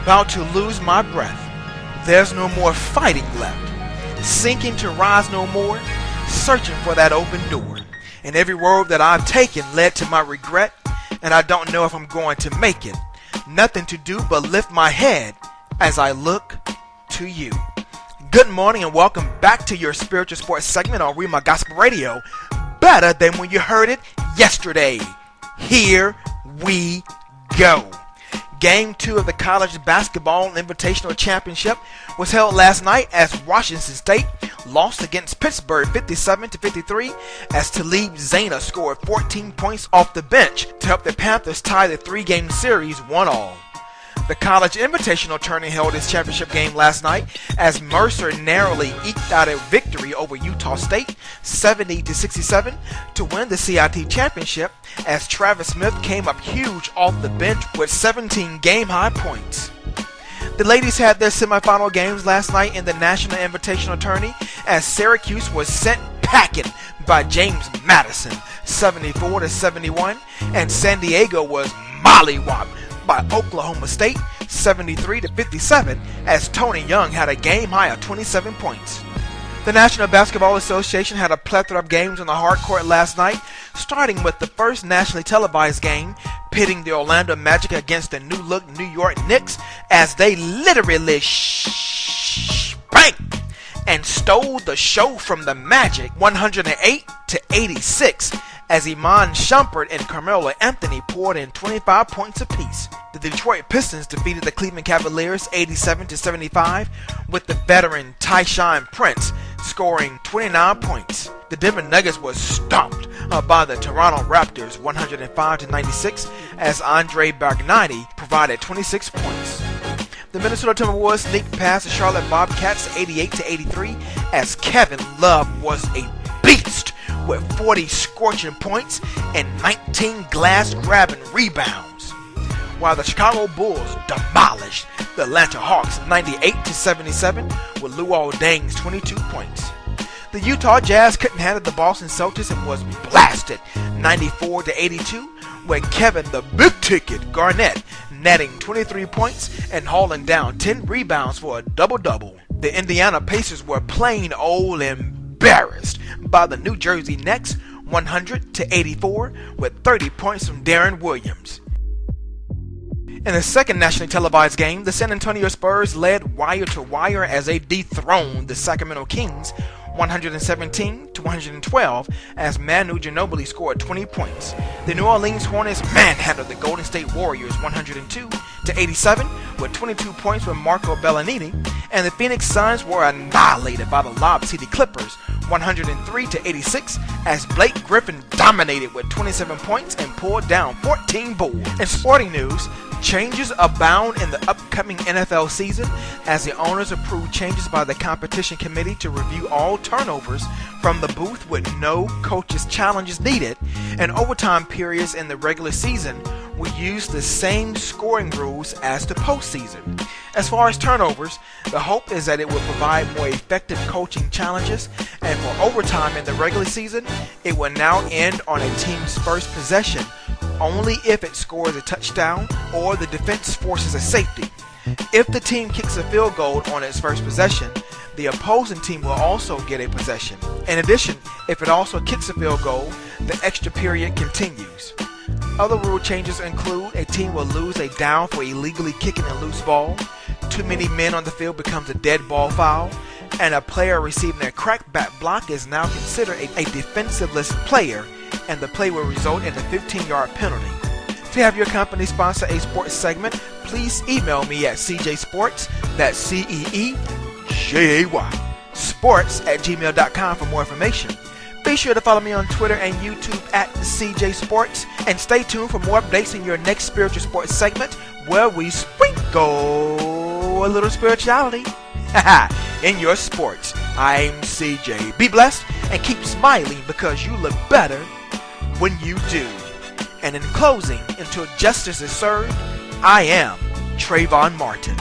about to lose my breath. There's no more fighting left. Sinking to rise no more, searching for that open door. And every road that I've taken led to my regret, and I don't know if I'm going to make it. Nothing to do but lift my head as I look to you. Good morning and welcome back to your spiritual sports segment on Rema Gospel Radio. Better than when you heard it yesterday. Here we go. Game 2 of the College Basketball Invitational Championship was held last night as Washington State lost against Pittsburgh 57-53 as Talib Zaina scored 14 points off the bench to help the Panthers tie the 3-game series 1-1. The College Invitational tournament held its championship game last night as Mercer narrowly eked out a victory over Utah State 70-67 to win the CIT championship as Travis Smith came up huge off the bench with 17 game-high points. The ladies had their semifinal games last night in the National Invitational Tourney as Syracuse was sent packing by James Madison 74-71 and San Diego was mollywopped by Oklahoma State 73-57 as Tony Young had a game high of 27 points. The National Basketball Association had a plethora of games on the hard court last night, starting with the first nationally televised game pitting the Orlando Magic against the new-look New York Knicks as they literally spanked and stole the show from the Magic 108-86 as Iman Shumpert and Carmelo Anthony poured in 25 points apiece. The Detroit Pistons defeated the Cleveland Cavaliers 87-75 with the veteran Tyshawn Prince scoring 29 points. The Denver Nuggets was stomped by the Toronto Raptors 105-96 as Andre Bargnani provided 26 points. The Minnesota Timberwolves sneaked past the Charlotte Bobcats 88-83 as Kevin Love was a beast with 40 scorching points and 19 glass-grabbing rebounds, while the Chicago Bulls demolished the Atlanta Hawks 98-77 with Luol Deng's 22 points. The Utah Jazz couldn't handle the Boston Celtics and was blasted 94-82 with Kevin the Big Ticket Garnett netting 23 points and hauling down 10 rebounds for a double-double. The Indiana Pacers were plain old embarrassed by the New Jersey Nets 100-84 with 30 points from Darren Williams. In the second nationally televised game, the San Antonio Spurs led wire to wire as they dethroned the Sacramento Kings 117-112 as Manu Ginobili scored 20 points. The New Orleans Hornets manhandled the Golden State Warriors 102-87 with 22 points from Marco Bellinini, and the Phoenix Suns were annihilated by the Lob City Clippers 103-86 as Blake Griffin dominated with 27 points and pulled down 14 boards. In sporting news, changes abound in the upcoming NFL season as the owners approve changes by the competition committee to review all turnovers from the booth with no coaches' challenges needed, and overtime periods in the regular season will use the same scoring rules as the postseason. As far as turnovers, the hope is that it will provide more effective coaching challenges, and for overtime in the regular season, it will now end on a team's first possession only if it scores a touchdown or the defense forces a safety. If the team kicks a field goal on its first possession, the opposing team will also get a possession. In addition, if it also kicks a field goal, the extra period continues. Other rule changes include a team will lose a down for illegally kicking a loose ball, too many men on the field becomes a dead ball foul, and a player receiving a crackback block is now considered a defensiveless player, and the play will result in a 15-yard penalty. To have your company sponsor a sports segment, please email me at CJSports, that's CEEJAY, sports@gmail.com for more information. Be sure to follow me on Twitter and YouTube at CJ Sports, and stay tuned for more updates in your next spiritual sports segment where we sprinkle a little spirituality in your sports. I'm CJ. Be blessed and keep smiling because you look better when you do. And in closing, until justice is served, I am Trayvon Martin.